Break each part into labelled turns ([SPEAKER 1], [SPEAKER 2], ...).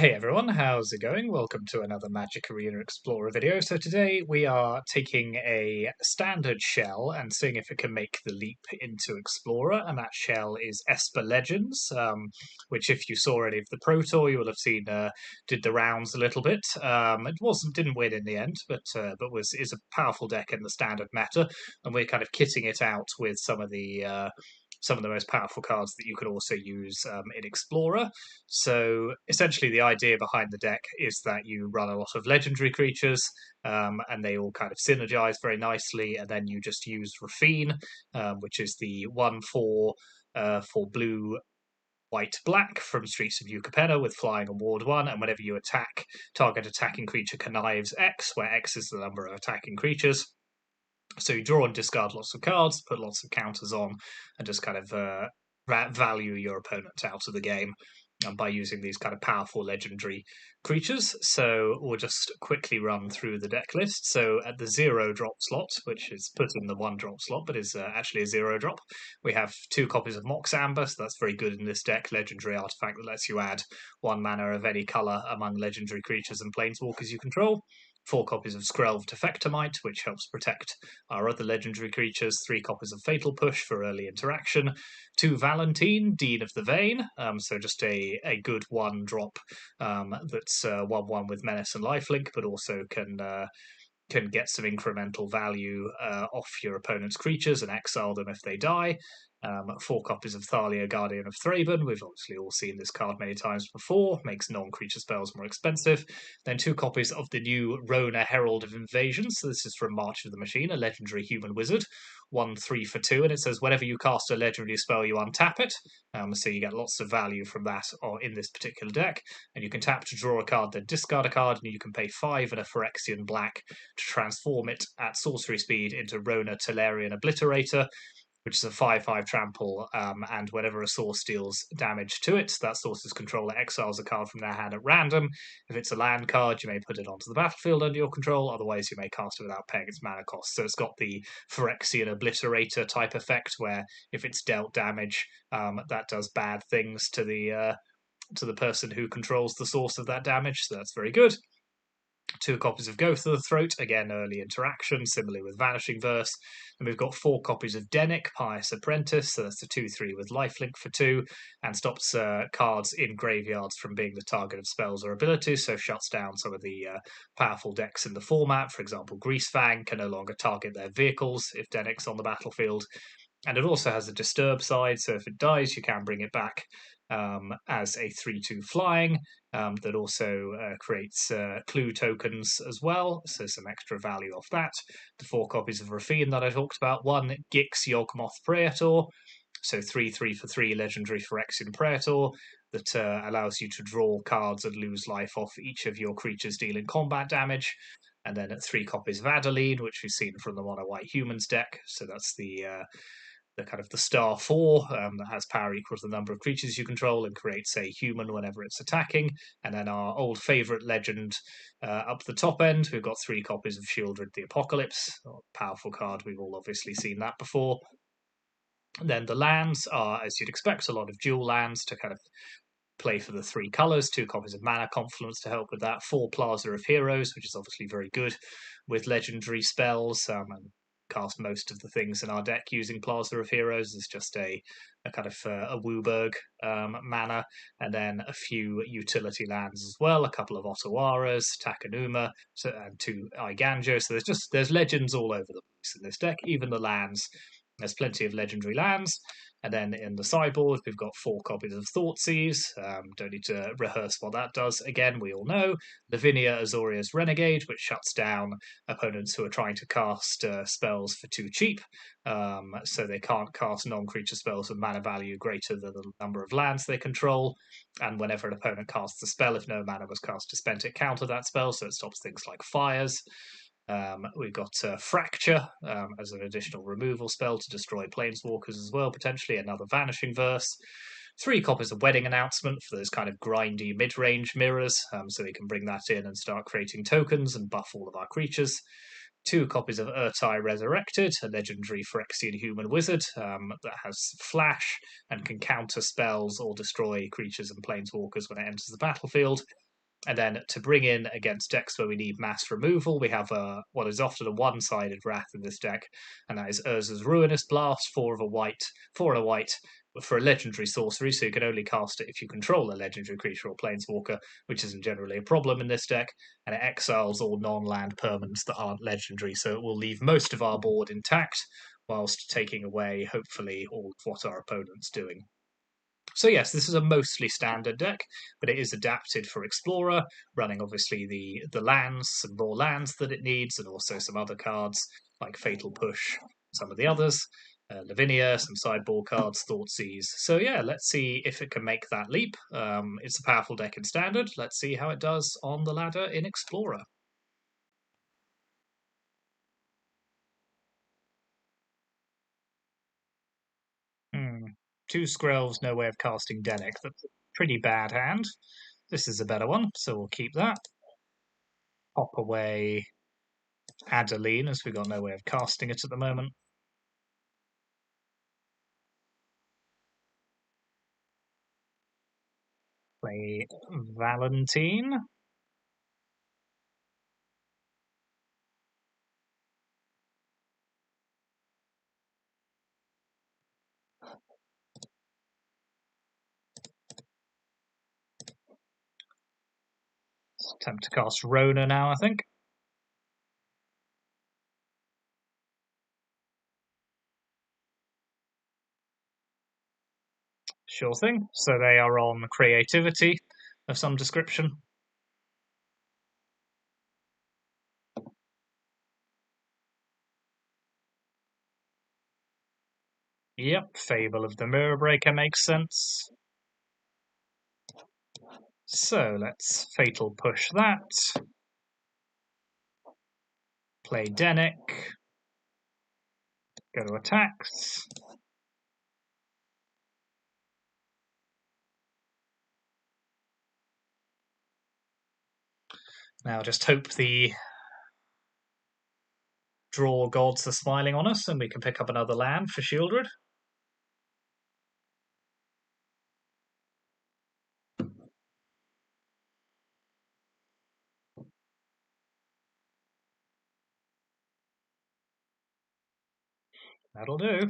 [SPEAKER 1] Hey everyone, how's it going? Welcome to another Magic Arena Explorer video. So today we are taking a standard shell and seeing if it can make the leap into Explorer, and that shell is Esper Legends, which if you saw any of the Pro Tour you will have seen did the rounds a little bit. Didn't win in the end, but is a powerful deck in the standard meta, and we're kind of kitting it out with some of the most powerful cards that you could also use in Explorer. So essentially, the idea behind the deck is that you run a lot of legendary creatures, and they all kind of synergize very nicely. And then you just use Rafine, which is the 1/4 for blue, white, black from Streets of Eucapenna with flying and ward 1. And whenever you attack, target attacking creature connives X, where X is the number of attacking creatures. So you draw and discard lots of cards, put lots of counters on, and just kind of value your opponent out of the game by using these kind of powerful legendary creatures. So we'll just quickly run through the deck list. So at the 0-drop slot, which is put in the 1-drop slot, but is actually a 0-drop, we have 2 copies of Mox Amber, so that's very good in this deck. Legendary artifact that lets you add 1 mana of any colour among legendary creatures and planeswalkers you control. 4 copies of Skrelv Defectomite, which helps protect our other legendary creatures. 3 copies of Fatal Push for early interaction. 2 Valentine, Dean of the Vein, so just a good 1-drop that's 1/1 with Menace and Lifelink, but also can get some incremental value off your opponent's creatures and exile them if they die. 4 copies of Thalia, Guardian of Thraben. We've obviously all seen this card many times before. Makes non-creature spells more expensive. Then 2 copies of the new Rona, Herald of Invasion. So this is from March of the Machine, a legendary human wizard. 1/3 for 2, and it says whenever you cast a legendary spell, you untap it. So you get lots of value from that in this particular deck. And you can tap to draw a card, then discard a card, and you can pay 5 and a Phyrexian black to transform it at sorcery speed into Rona Tellerian Obliterator, which is a 5/5 trample, and whenever a source deals damage to it, that source's controller exiles a card from their hand at random. If it's a land card, you may put it onto the battlefield under your control, otherwise you may cast it without paying its mana cost. So it's got the Phyrexian Obliterator type effect, where if it's dealt damage, that does bad things to the person who controls the source of that damage, so that's very good. 2 copies of Go to the Throat, again early interaction, similarly with Vanishing Verse. And we've got 4 copies of Denic, Pious Apprentice, so that's the 2/3 with Lifelink for 2, and stops cards in graveyards from being the target of spells or abilities, so shuts down some of the powerful decks in the format. For example, Greasefang can no longer target their vehicles if Denic's on the battlefield. And it also has a disturb side, so if it dies, you can bring it back as a 3/2 flying that also creates clue tokens as well, so some extra value off that. The 4 copies of Rafine that I talked about. 1 Gix Yawgmoth Praetor, so 3/3 for 3 legendary Phyrexian Praetor that allows you to draw cards and lose life off each of your creatures dealing combat damage. And then 3 copies of Adeline, which we've seen from the Mono White Humans deck, so that's the kind of the star 4 that has power equal to the number of creatures you control and creates a human whenever it's attacking. And then our old favourite legend up the top end, we've got 3 copies of Shieldred the Apocalypse. Powerful card, we've all obviously seen that before. And then the lands are, as you'd expect, a lot of dual lands to kind of play for the 3 colours. 2 copies of Mana Confluence to help with that. 4 Plaza of Heroes, which is obviously very good with legendary spells, and cast most of the things in our deck using Plaza of Heroes. Is just a kind of a Wooburg mana, and then a few utility lands as well, a couple of Otawaras, Takanuma, and 2 Iganjo. So there's legends all over the place in this deck. Even the lands, there's plenty of legendary lands. And then in the sideboard, we've got 4 copies of Thoughtseize. Don't need to rehearse what that does. Again, we all know. Lavinia Azoria's Renegade, which shuts down opponents who are trying to cast spells for too cheap. So they can't cast non-creature spells with mana value greater than the number of lands they control. And whenever an opponent casts a spell, if no mana was cast to spend it, counter that spell, so it stops things like fires. We've got Fracture as an additional removal spell to destroy planeswalkers as well, potentially. Another Vanishing Verse. 3 copies of Wedding Announcement for those kind of grindy mid-range mirrors, so we can bring that in and start creating tokens and buff all of our creatures. 2 copies of Urtai Resurrected, a legendary Phyrexian human wizard that has flash and can counter spells or destroy creatures and planeswalkers when it enters the battlefield. And then to bring in against decks where we need mass removal, we have what is often a one-sided Wrath in this deck, and that is Urza's Ruinous Blast, 4 and a white, for a legendary sorcery, so you can only cast it if you control a legendary creature or planeswalker, which isn't generally a problem in this deck, and it exiles all non-land permanents that aren't legendary, so it will leave most of our board intact, whilst taking away, hopefully, all of what our opponent's doing. So yes, this is a mostly standard deck, but it is adapted for Explorer, running obviously the lands, some raw lands that it needs, and also some other cards like Fatal Push, some of the others, Lavinia, some sideboard cards, Thoughtseize. So yeah, let's see if it can make that leap. It's a powerful deck in standard. Let's see how it does on the ladder in Explorer. Two Skrells, no way of casting Dennick. That's a pretty bad hand. This is a better one, so we'll keep that. Pop away Adeline, as we've got no way of casting it at the moment. Play Valentine. Attempt to cast Rona now, I think. Sure thing. So they are on creativity of some description. Yep, Fable of the Mirror Breaker makes sense. So let's Fatal Push that. Play Dennick. Go to attacks. Now just hope the draw gods are smiling on us and we can pick up another land for Shieldred. That'll do.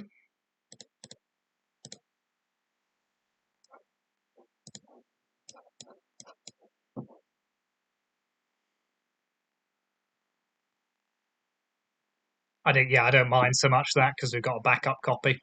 [SPEAKER 1] I don't mind so much that because we've got a backup copy.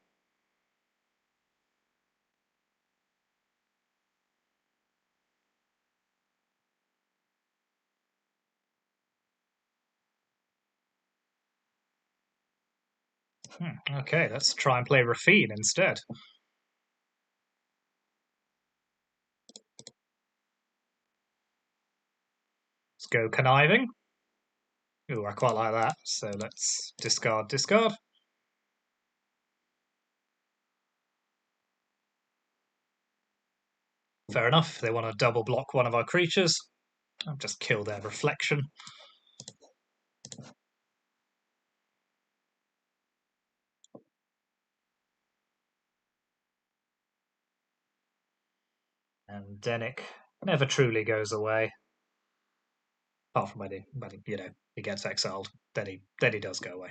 [SPEAKER 1] Okay, let's try and play Rafine instead. Let's go Conniving. Ooh, I quite like that. So let's discard. Fair enough. They want to double block one of our creatures. I'll just kill their reflection. And Dennick never truly goes away. Apart from when he gets exiled. Then he does go away.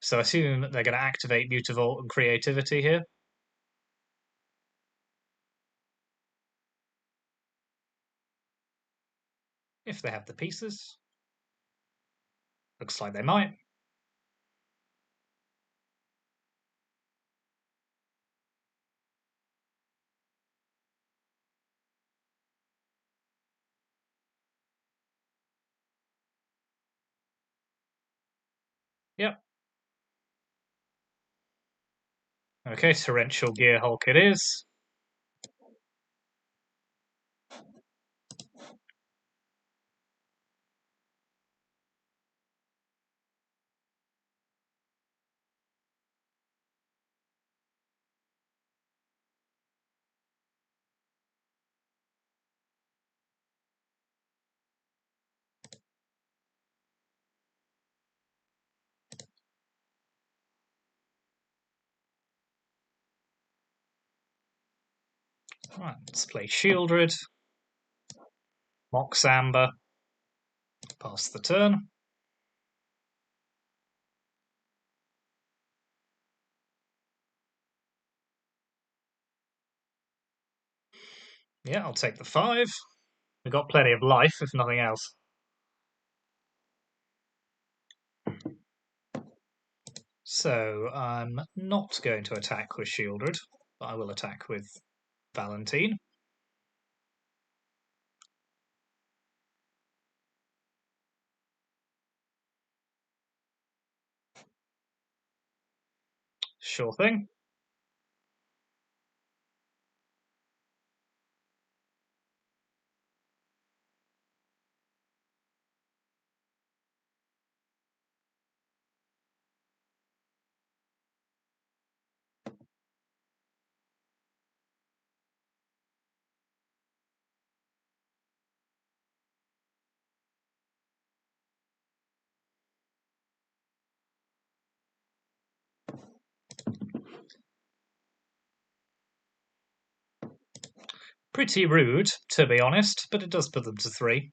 [SPEAKER 1] So I assume they're going to activate Mutavault and Creativity here. If they have the pieces. Looks like they might. Yep. Okay, Torrential Gearhulk it is. Right, let's play Shieldred. Mox Amber. Pass the turn. Yeah, I'll take the 5. We've got plenty of life, if nothing else. So I'm not going to attack with Shieldred, but I will attack with Valentine. Sure thing. Pretty rude, to be honest, but it does put them to 3.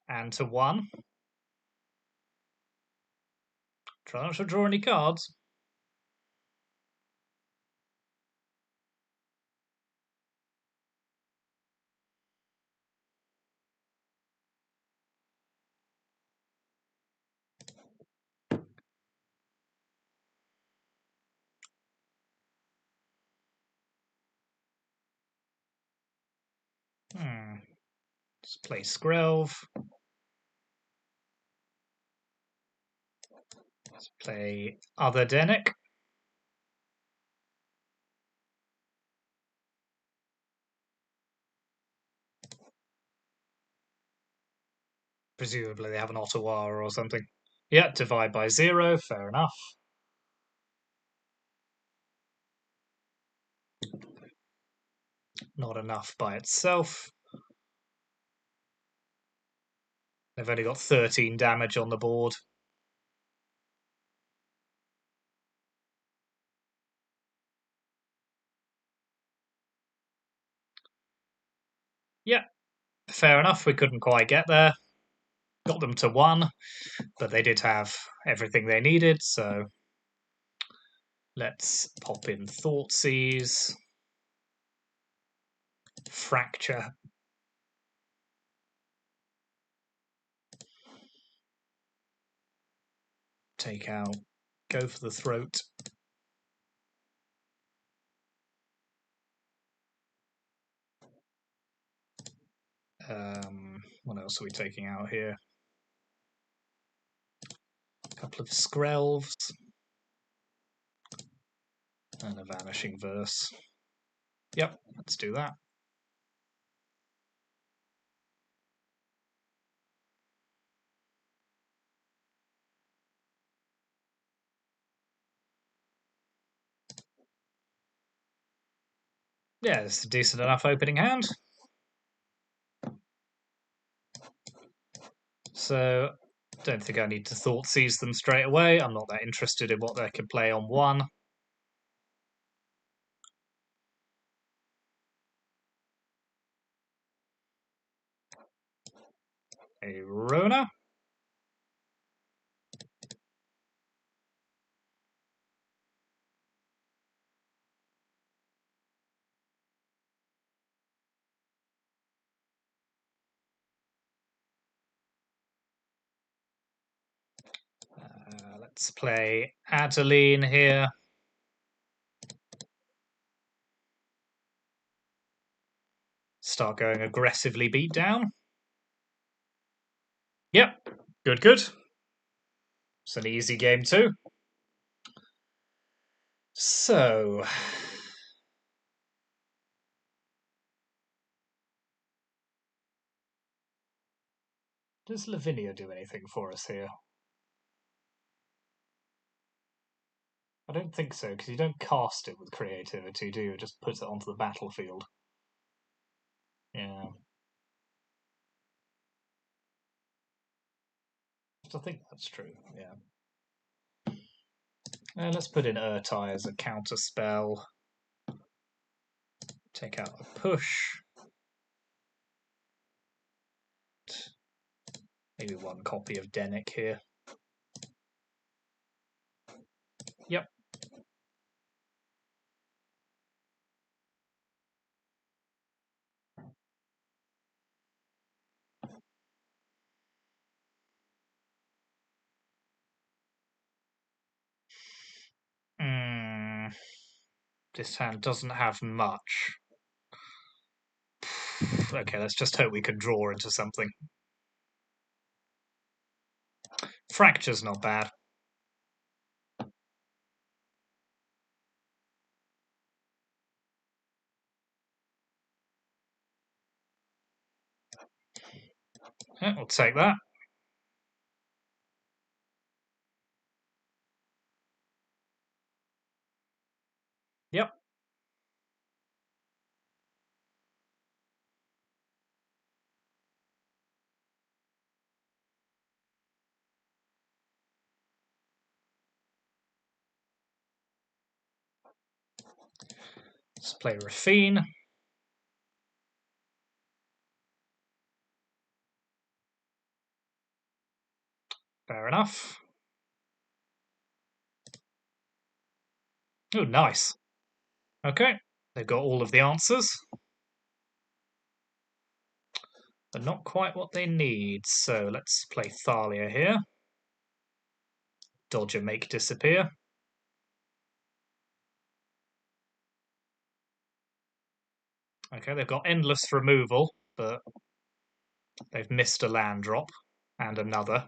[SPEAKER 1] And to 1. Try not to draw any cards. Let's play Skrelv. Let's play Other Denick. Presumably they have an Ottawa or something. Yeah, divide by 0, fair enough. Not enough by itself. They've only got 13 damage on the board. Yeah, fair enough. We couldn't quite get there. Got them to 1, but they did have everything they needed, so let's pop in Thoughtseize. Fracture. Take out. Go for the throat. What else are we taking out here? A couple of Skrelvs. And a Vanishing Verse. Yep, let's do that. Yeah, it's a decent enough opening hand. So, don't think I need to Thoughtseize them straight away. I'm not that interested in what they can play on 1. A Rona. Let's play Adeline here. Start going aggressively beat down. Yep, good, good. It's an easy game too. So, does Lavinia do anything for us here? I don't think so, because you don't cast it with creativity, do you? It just puts it onto the battlefield. Yeah. I think that's true, yeah. Let's put in Urtai as a counter spell. Take out a push. Maybe one copy of Denick here. Yep. This hand doesn't have much. Okay, let's just hope we can draw into something. Fracture's not bad. Yeah, we'll take that. Yep. Let's play Rafine. Fair enough. Oh, nice. Okay, they've got all of the answers. But not quite what they need, so let's play Thalia here. Dodge a make disappear. Okay, they've got endless removal, but they've missed a land drop and another.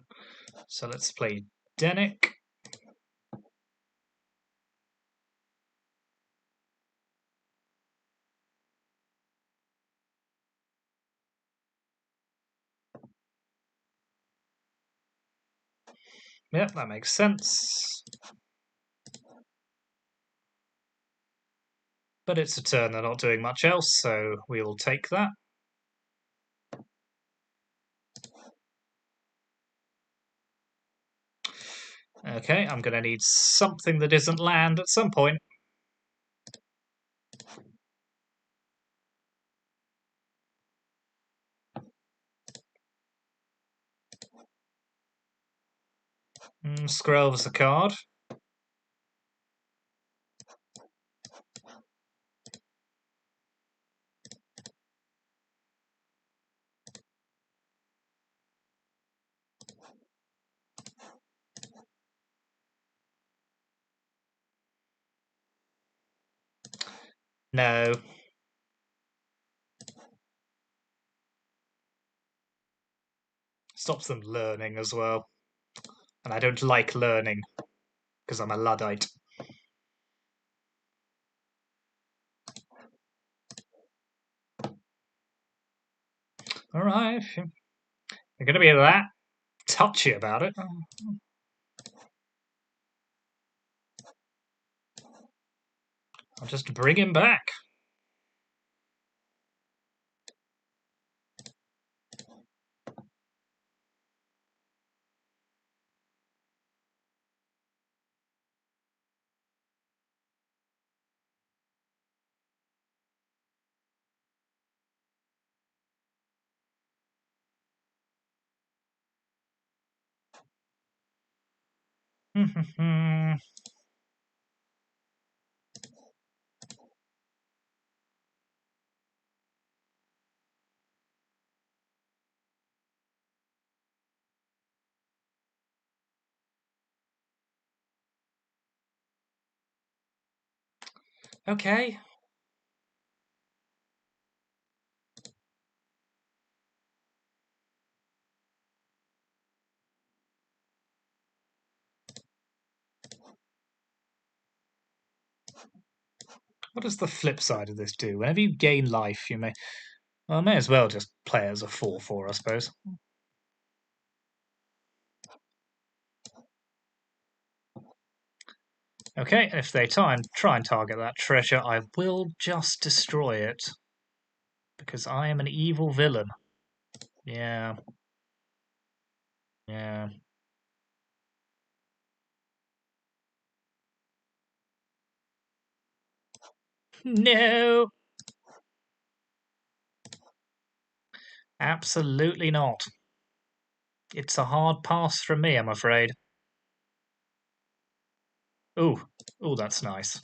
[SPEAKER 1] So let's play Denick. Yep, that makes sense. But it's a turn, they're not doing much else, so we will take that. Okay, I'm going to need something that isn't land at some point. Skrelv's a card. No. Stops them learning as well. And I don't like learning, because I'm a Luddite. Alright. You're going to be that touchy about it. I'll just bring him back. Okay. What does the flip side of this do? Whenever you gain life, you may... Well, I may as well just play as a 4-4, I suppose. Okay, if they try and target that treasure, I will just destroy it. Because I am an evil villain. Yeah. Yeah. No! Absolutely not. It's a hard pass from me, I'm afraid. Ooh. Ooh, that's nice.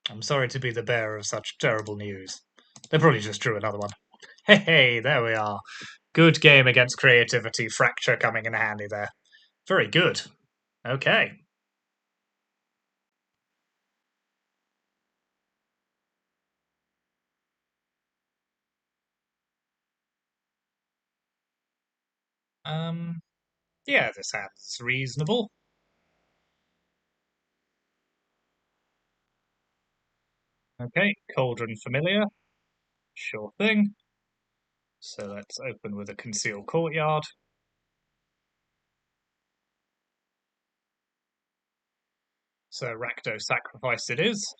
[SPEAKER 1] I'm sorry to be the bearer of such terrible news. They probably just drew another one. Hey, there we are. Good game against creativity. Fracture coming in handy there. Very good. Okay. Yeah, this sounds reasonable. Okay, Cauldron Familiar. Sure thing. So let's open with a Concealed Courtyard. So Rakdos Sacrifice it is.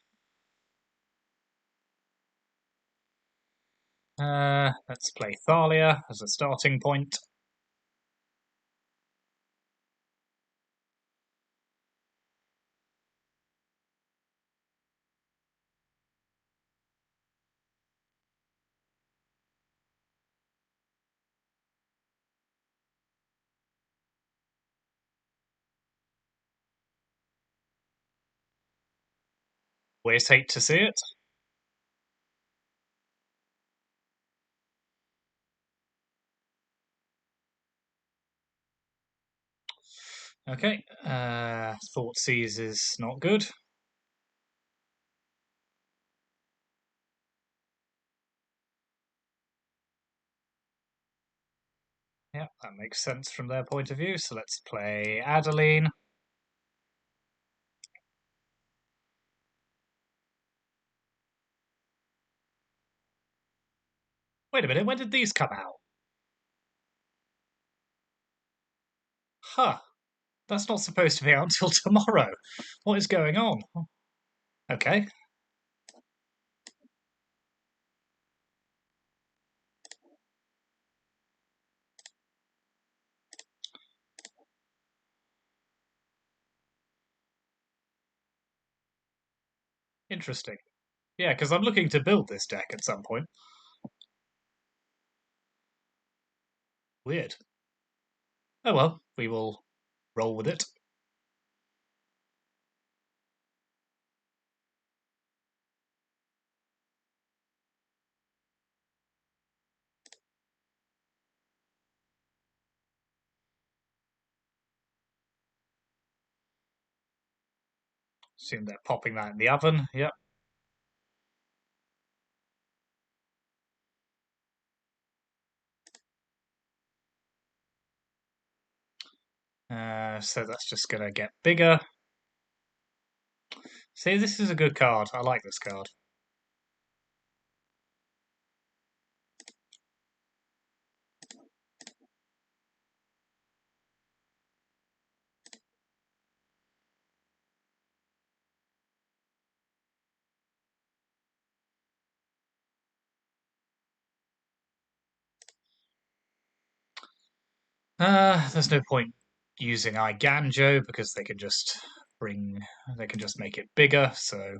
[SPEAKER 1] Let's play Thalia as a starting point. Always hate to see it. Okay, Thoughtseize is not good. Yeah, that makes sense from their point of view. So let's play Adeline. Wait a minute, when did these come out? Huh, that's not supposed to be out until tomorrow. What is going on? Okay, interesting. Yeah, because I'm looking to build this deck at some point. Weird. Oh well, we will roll with it. Assume they're popping that in the oven. Yep. So that's just going to get bigger. See, this is a good card. I like this card. There's no point using Iganjo because they can just make it bigger. So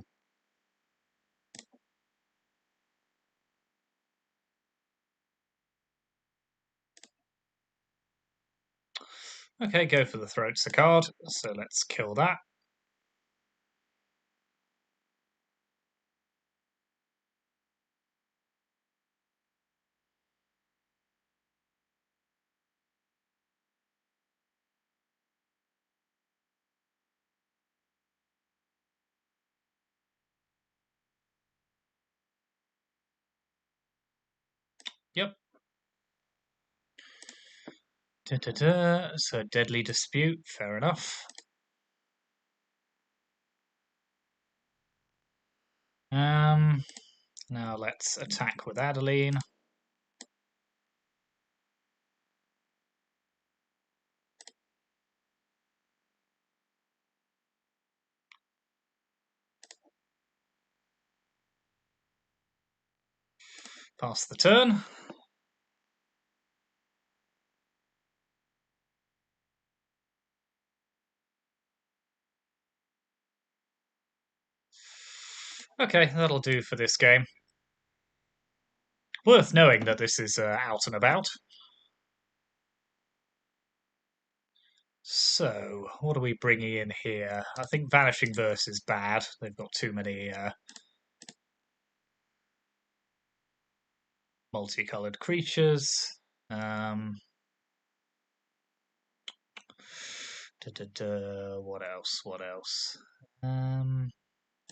[SPEAKER 1] okay, go for the Throat's a card. So let's kill that. Yep. Da-da-da. So Deadly Dispute. Fair enough. Um. Now let's attack with Adeline. Pass the turn. Okay, that'll do for this game. Worth knowing that this is out and about. So, what are we bringing in here? I think Vanishing Verse is bad. They've got too many multicolored creatures. Um, what else? What else?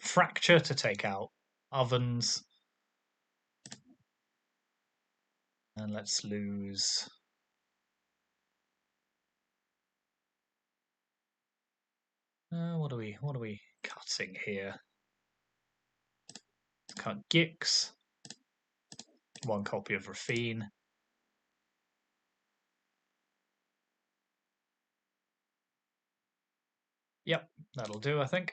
[SPEAKER 1] Fracture to take out ovens. And let's lose. What are we cutting here? Cut Gix. One copy of Rafine. Yep, that'll do, I think.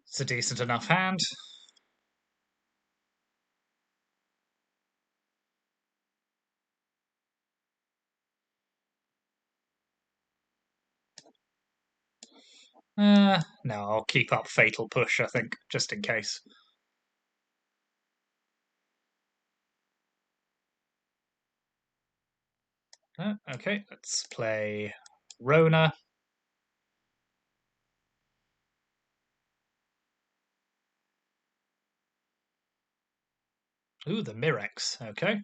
[SPEAKER 1] It's a decent enough hand. No, I'll keep up Fatal Push, I think, just in case. Okay, let's play Rona. Ooh, the Mirex. Okay.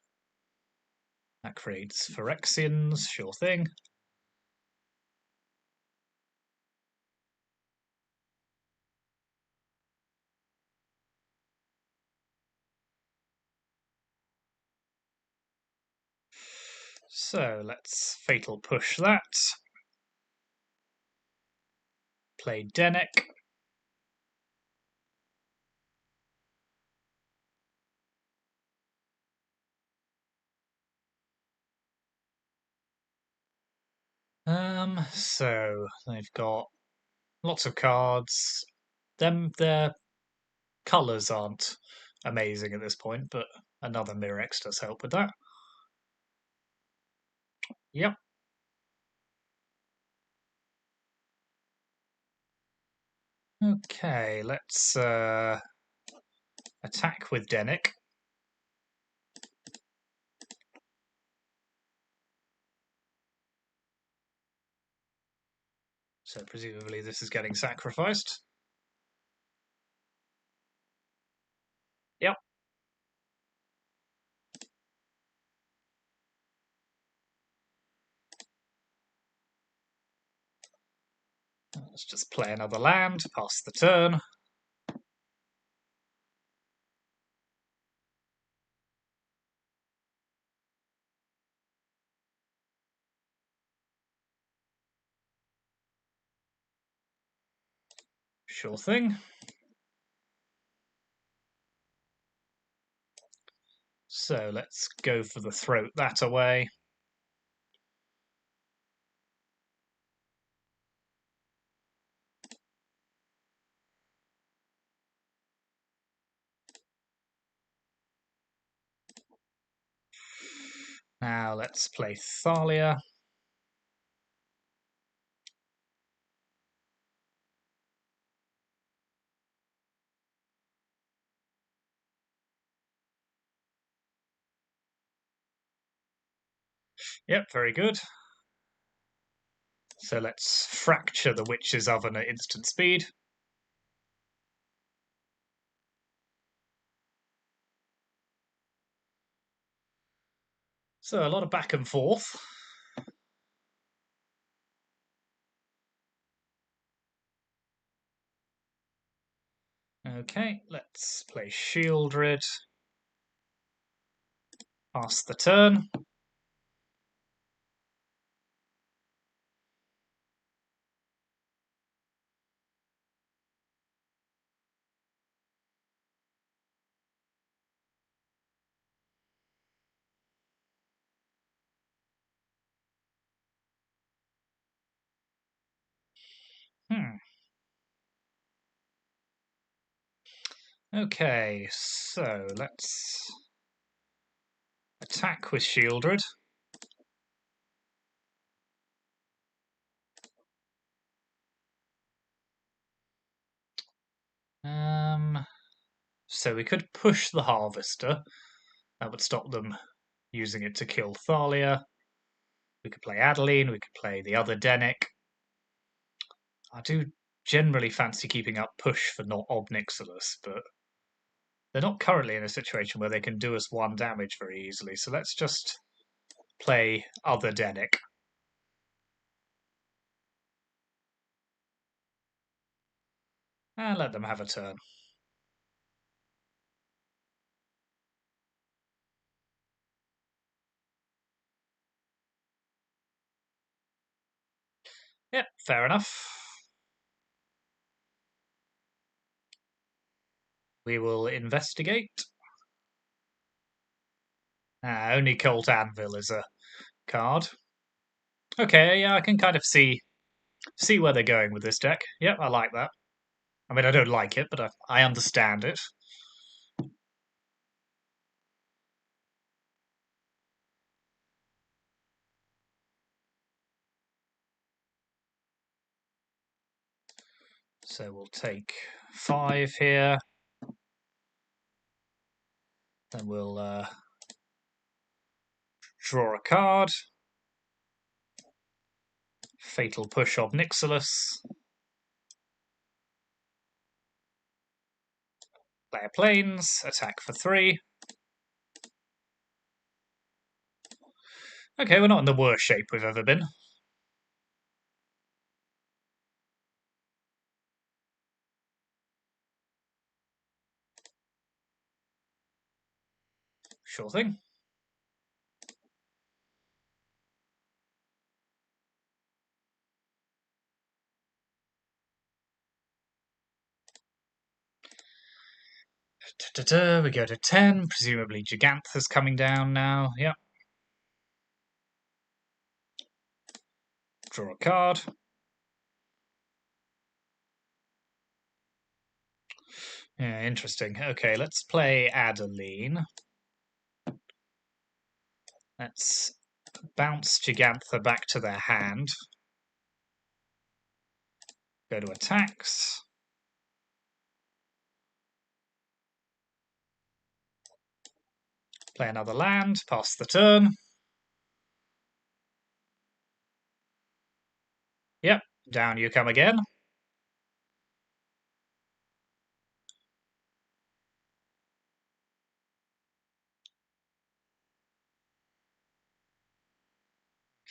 [SPEAKER 1] That creates Phyrexians, sure thing. So let's Fatal Push that. Play Dennek. So they've got lots of cards. Their colours aren't amazing at this point, but another Mirex does help with that. Yep. Okay, let's attack with Dennek. So presumably this is getting sacrificed. Yep. Let's just play another land, pass the turn. Sure thing. So let's go for the throat that away. Now let's play Thalia. Yep, very good. So let's fracture the Witch's Oven at instant speed. So a lot of back and forth. Okay, let's play Shieldred. Pass the turn. Okay, so let's attack with Shieldred. So we could push the Harvester. That would stop them using it to kill Thalia. We could play Adeline, we could play the other Denic. I do generally fancy keeping up push for not Obnixilis, but they're not currently in a situation where they can do us 1 damage very easily, so let's just play other Denic. And let them have a turn. Yep, fair enough. We will investigate. Only Colt Anvil is a card. Okay, yeah, I can kind of see where they're going with this deck. Yep, I like that. I mean, I don't like it, but I understand it. So we'll take 5 here. Then we'll draw a card. Fatal Push of Nixilis. Play a Plains, attack for 3. Okay, we're not in the worst shape we've ever been. Sure thing. We go to 10. Presumably Gigantha's coming down now. Yep. Draw a card. Yeah, interesting. Okay, let's play Adeline. Let's bounce Gigantha back to their hand. Go to attacks. Play another land, pass the turn. Yep, down you come again.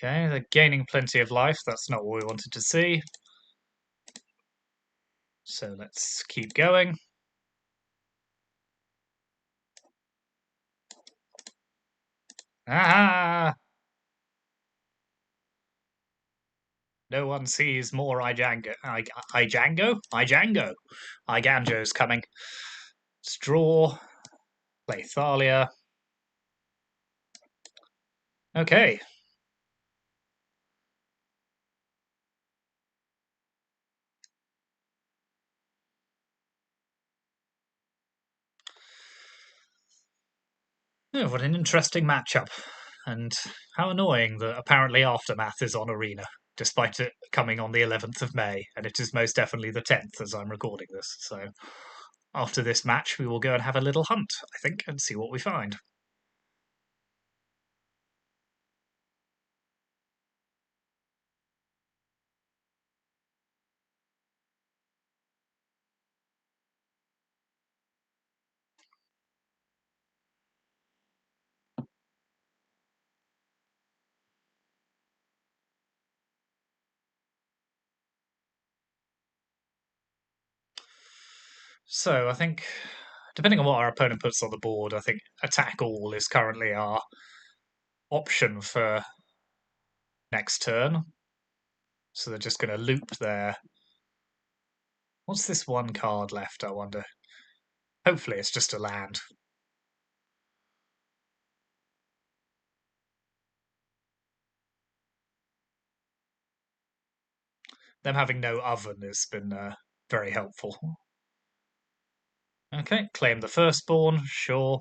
[SPEAKER 1] Okay, they're gaining plenty of life. That's not what we wanted to see. So let's keep going. Ah! No one sees more Ijango. Ijango? Iganjo's coming. Let's draw. Play Thalia. Okay. Oh, what an interesting matchup. And how annoying that apparently Aftermath is on Arena, despite it coming on the 11th of May, and it is most definitely the 10th as I'm recording this. So after this match, we will go and have a little hunt, I think, and see what we find. So I think, depending on what our opponent puts on the board, I think attack all is currently our option for next turn. So they're just going to loop there. What's this one card left, I wonder? Hopefully it's just a land. Them having no oven has been very helpful. Okay, claim the firstborn, sure.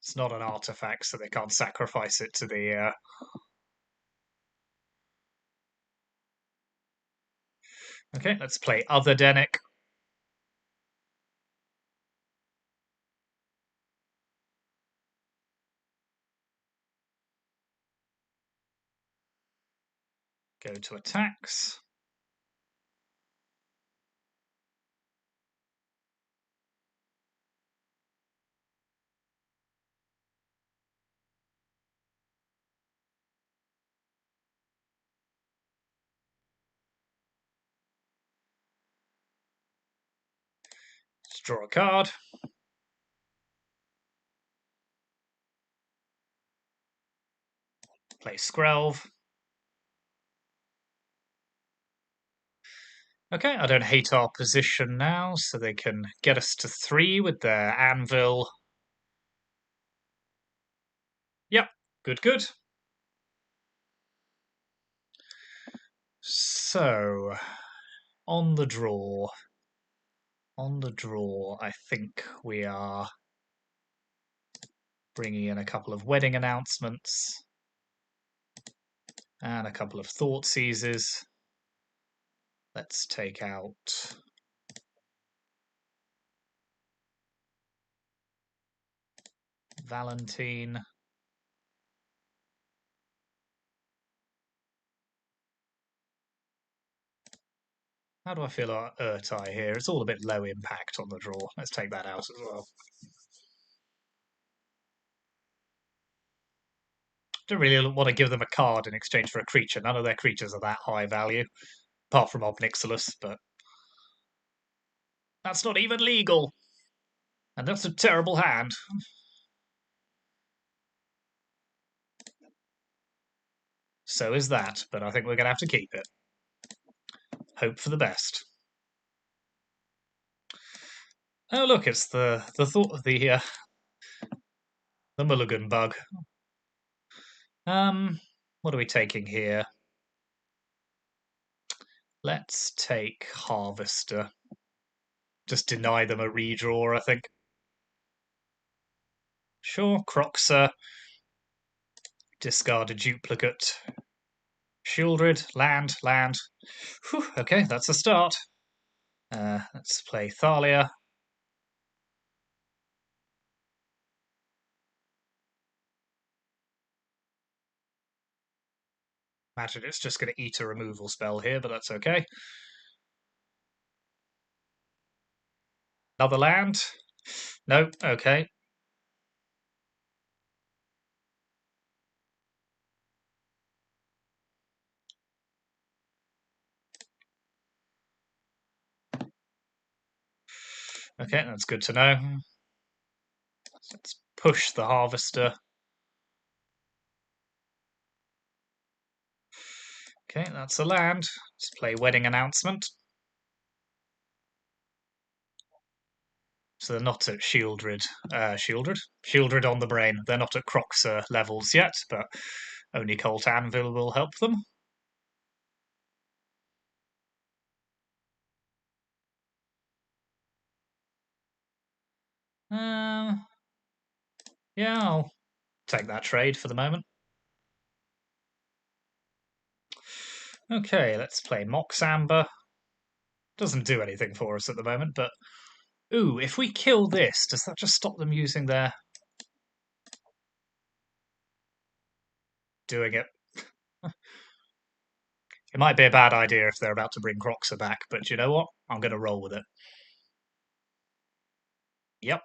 [SPEAKER 1] It's not an artifact, so they can't sacrifice it to the... Okay, let's play Other Denic. Go to attacks. Let's draw a card. Play Skrelv. Okay, I don't hate our position now, so they can get us to 3 with their anvil. Yep, good, good. So, on the draw. On the draw, I think we are bringing in a couple of wedding announcements and a couple of thought seizes. Let's take out Valentine. How do I feel about Urtai here? It's all a bit low impact on the draw. Let's take that out as well. Don't really want to give them a card in exchange for a creature. None of their creatures are that high value, apart from Obnixilis, but that's not even legal. And that's a terrible hand. So is that, but I think we're going to have to keep it. Hope for the best. Oh look, it's the thought of the mulligan bug. What are we taking here? Let's take Harvester. Just deny them a redraw, I think. Sure, Croxer. Discard a duplicate. Shieldred, land. Whew, okay, that's a start. Let's play Thalia. Imagine it's just going to eat a removal spell here, but that's okay. Another land? No, okay. Okay, that's good to know. Let's push the Harvester. Okay, that's a land. Let's play Wedding Announcement. So they're not at Shieldred on the brain. They're not at Croxer levels yet, but only Colt Anvil will help them. Yeah, I'll take that trade for the moment. Okay, let's play Mox Amber. Doesn't do anything for us at the moment, but... Ooh, if we kill this, does that just stop them using their... Doing it? It might be a bad idea if they're about to bring Croxer back, but you know what? I'm going to roll with it. Yep.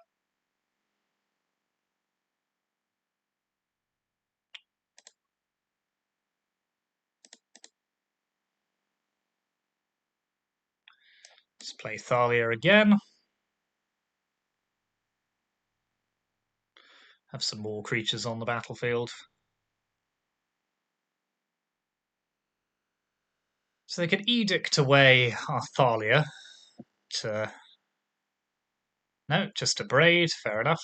[SPEAKER 1] Let's play Thalia again. Have some more creatures on the battlefield. So they can edict away our Thalia to... No, just a braid, fair enough.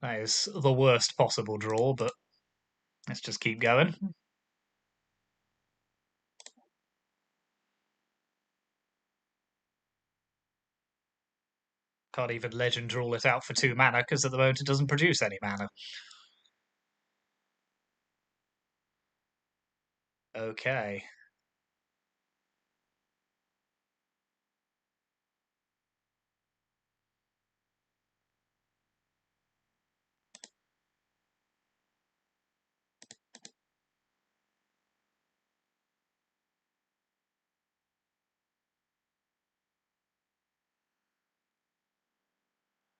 [SPEAKER 1] That is the worst possible draw, but let's just keep going. Can't even legend rule it out for 2 mana, because at the moment it doesn't produce any mana. Okay.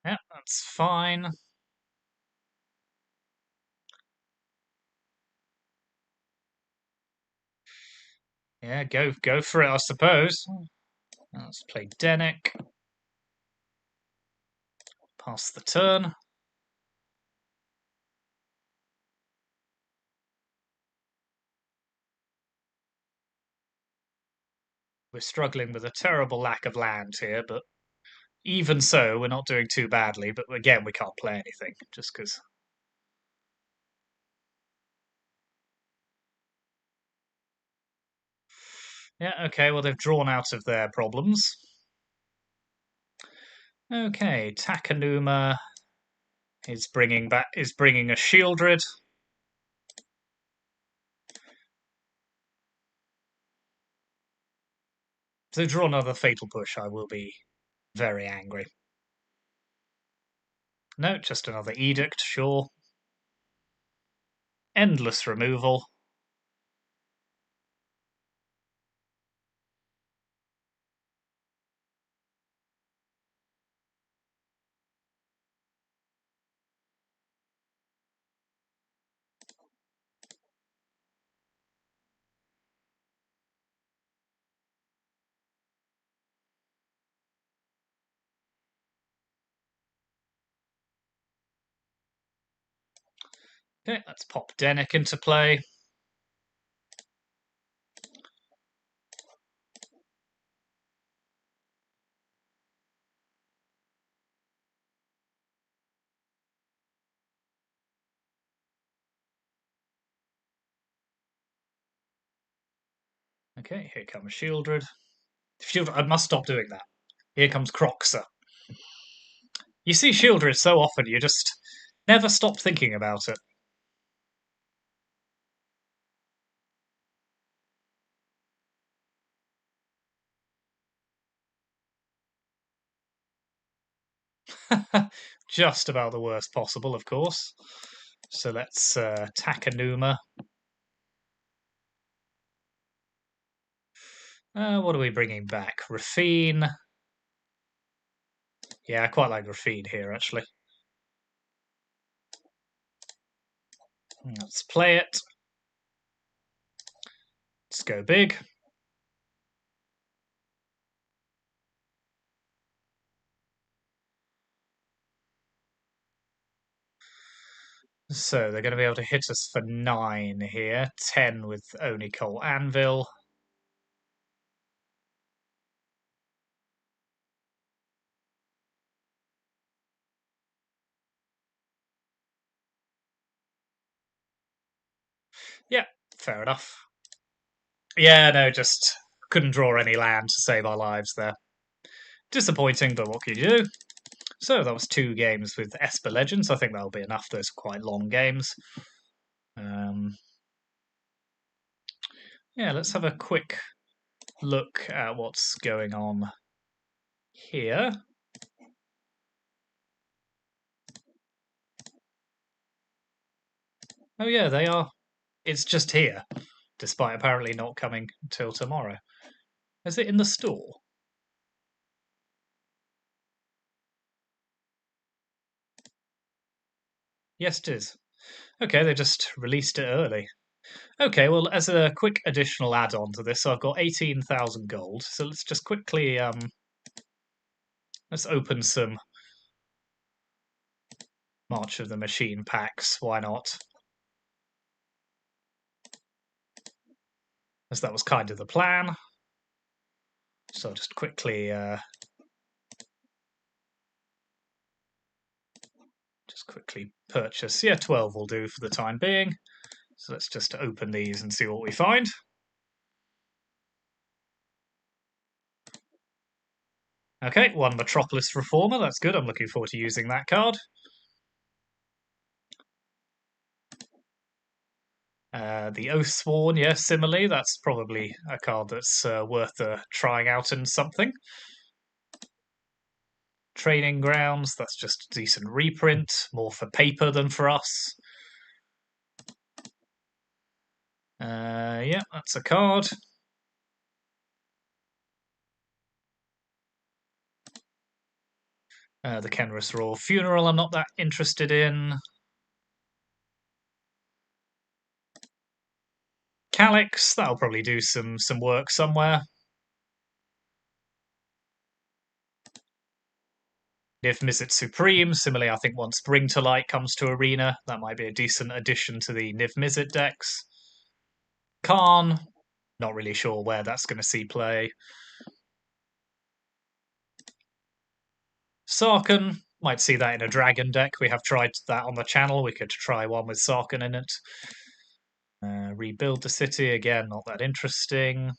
[SPEAKER 1] Yeah, that's fine. Yeah, go for it, I suppose. Let's play Dennick. Pass the turn. We're struggling with a terrible lack of land here, but even so, we're not doing too badly. But again, we can't play anything, just because. Yeah, okay, well, they've drawn out of their problems. Okay, Takanuma is bringing a Shieldred. If they draw another Fatal Push, I will be very angry. No, just another Edict, sure. Endless removal. Okay, let's pop Dennick into play. Okay, here comes Shieldred. I must stop doing that. Here comes Croxer. You see Shieldred so often, you just never stop thinking about it. Just about the worst possible, of course. So let's Takanuma. What are we bringing back? Rafine. Yeah, I quite like Rafine here, actually. Let's play it. Let's go big. So they're going to be able to hit us for 9 here. 10 with Oni Coal Anvil. Yeah, fair enough. Yeah, no, just couldn't draw any land to save our lives there. Disappointing, but what can you do? So that was 2 games with Esper Legends. I think that'll be enough. Those are quite long games. Yeah, let's have a quick look at what's going on here. Oh yeah, they are. It's just here, despite apparently not coming until tomorrow. Is it in the store? Yes, it is. Okay, they just released it early. Okay, well, as a quick additional add-on to this, so I've got 18,000 gold. So let's just quickly let's open some March of the Machine packs. Why not? As that was kind of the plan. So I'll just quickly quickly purchase. Yeah, 12 will do for the time being. So let's just open these and see what we find. Okay, one Metropolis Reformer, that's good. I'm looking forward to using that card. The Oathsworn, yeah, similarly, that's probably a card that's worth trying out in something. Training Grounds, that's just a decent reprint, more for paper than for us. Yeah, that's a card. The Kenris Royal Funeral, I'm not that interested in. Calyx, that'll probably do some work somewhere. Niv Mizzet Supreme, similarly, I think once Bring to Light comes to Arena, that might be a decent addition to the Niv Mizzet decks. Khan, not really sure where that's going to see play. Sarkhan, might see that in a dragon deck. We have tried that on the channel. We could try one with Sarkhan in it. Rebuild the City, again, not that interesting.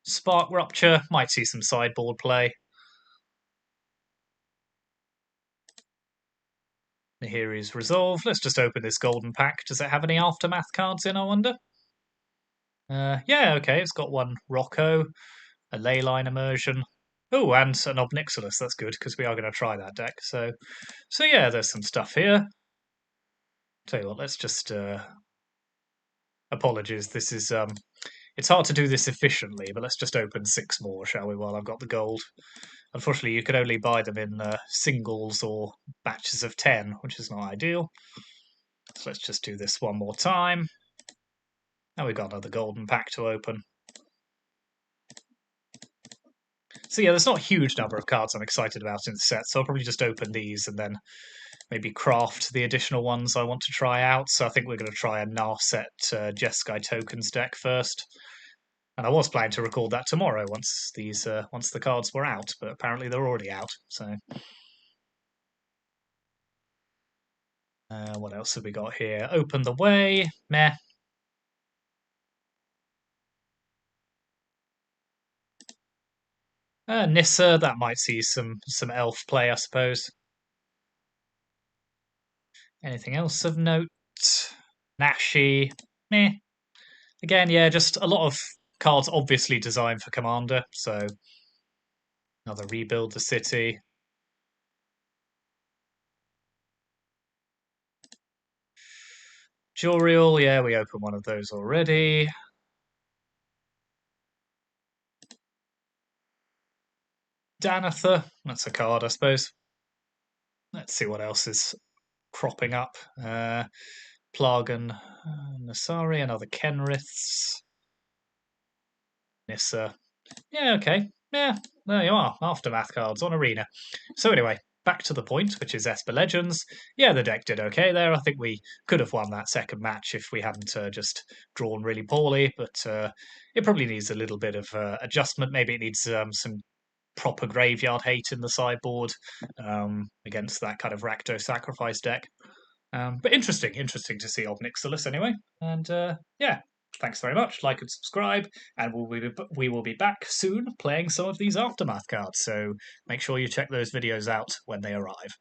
[SPEAKER 1] Spark Rupture, might see some sideboard play. Nahiri's Resolve. Let's just open this golden pack. Does it have any Aftermath cards in, I wonder? Yeah, okay, it's got one Rocco, a Leyline Immersion. Oh, and an Obnixilis, that's good, because we are going to try that deck. So yeah, there's some stuff here. Tell you what, let's just... Apologies, this is... It's hard to do this efficiently, but let's just open 6 more, shall we, while I've got the gold. Unfortunately, you can only buy them in singles or batches of 10, which is not ideal. So let's just do this one more time. Now we've got another golden pack to open. So yeah, there's not a huge number of cards I'm excited about in the set, so I'll probably just open these and then maybe craft the additional ones I want to try out. So I think we're going to try a Narset Jeskai Tokens deck first. And I was planning to record that tomorrow once the cards were out, but apparently they're already out. So what else have we got here? Open the Way, meh. Nissa, that might see some elf play, I suppose. Anything else of note? Nashi, meh. Again, yeah, just a lot of cards obviously designed for Commander, so another Rebuild the City. Joriel, yeah, we opened one of those already. Danatha, that's a card, I suppose. Let's see what else is cropping up. Plagan, Nasari, another Kenriths. Nissa. Yeah, okay. Yeah, there you are. Aftermath cards on Arena. So anyway, back to the point, which is Esper Legends. Yeah, the deck did okay there. I think we could have won that second match if we hadn't just drawn really poorly, but it probably needs a little bit of adjustment. Maybe it needs some proper graveyard hate in the sideboard against that kind of Rakdos sacrifice deck. But interesting to see Obnixilis anyway. And yeah, thanks very much. Like and subscribe, and we will be back soon playing some of these Aftermath cards. So make sure you check those videos out when they arrive.